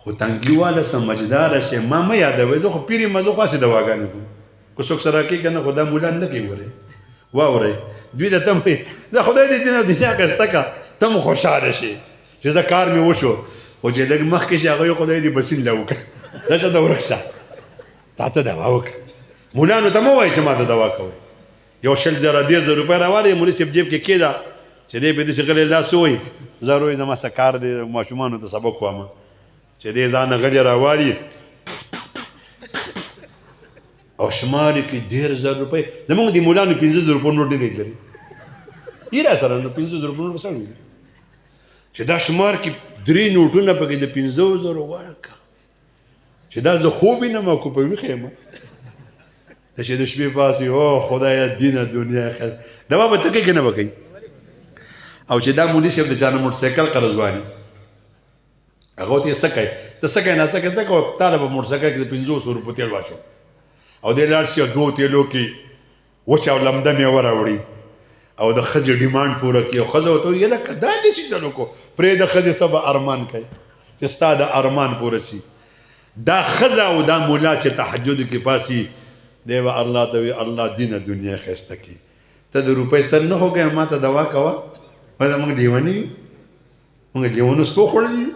خو تنګیواله سمجداره شي ما مه یادوئ زه خو پیر یم زه خو هسې دواګانې کوم که څوک سره کوي که نه خو دا مولان نه کوي ګورئ واورئ دوی د ته وایي زه خدای دې دې نه دنیا ښایسته کړه ته مو خوشحاله شي چې زه کار مې وشو خو چې لږ مخکې شي هغوی خدای دې بسین له وکړه دا څه ته ورک شه تا ته دوا وکړه مولانو ته مه وایئ چې ما ته دوا کوئ یو 100,000 روپۍ راواړئ مولي صاحب جیب کې کېږده چې دی په داسې غلی لاس ووایي زه روی زما څه کار دی ماشومانو ته سبق وایم چې دی ځانه غلی راواړي او شماري کې 1,000 روپۍ زمونږ د مولانو 15,000 روپۍ نوټ نه دی لري یې را سره نو 15,000 روپۍ نوټ څنګه وي چې دا شمار کې 3 نوټونه پکې د 15,000 ورکړه چې دا زه خوب یې نه ما کو په ویښه یم ته چې د شپې پاسې او خدایه دینه دنیا خیر دوا به ته کوې که نه به کوي او چې دا مولي صاحب د چا نه موټرسایکل قرض غواړي هغه ورته یې څه کوي ته څه کوې ناڅه کوې څه کوه تا له به موټرسایکل کې د 500 روپو تیل واچو او دی لاړ شي او 2 تیلو کې وچه او لمده میوه راوړي او د ښځې ډیمانډ پوره کړي او ښځه ورته وایي لکه دا دې چې چل وکړو پرېږده ښځې څه به ارمان کوي چې ستا د ارمان پوره شي دا ښځه او دا مولا چې تهجد کې پاسي دی به الله ته وایي الله دینه دنیا ښایسته کړي ته د روپۍ سر نه خوږی ما ته دوا کوه دا موږ لیوني یو موږ لیونو سپو خوړلي یو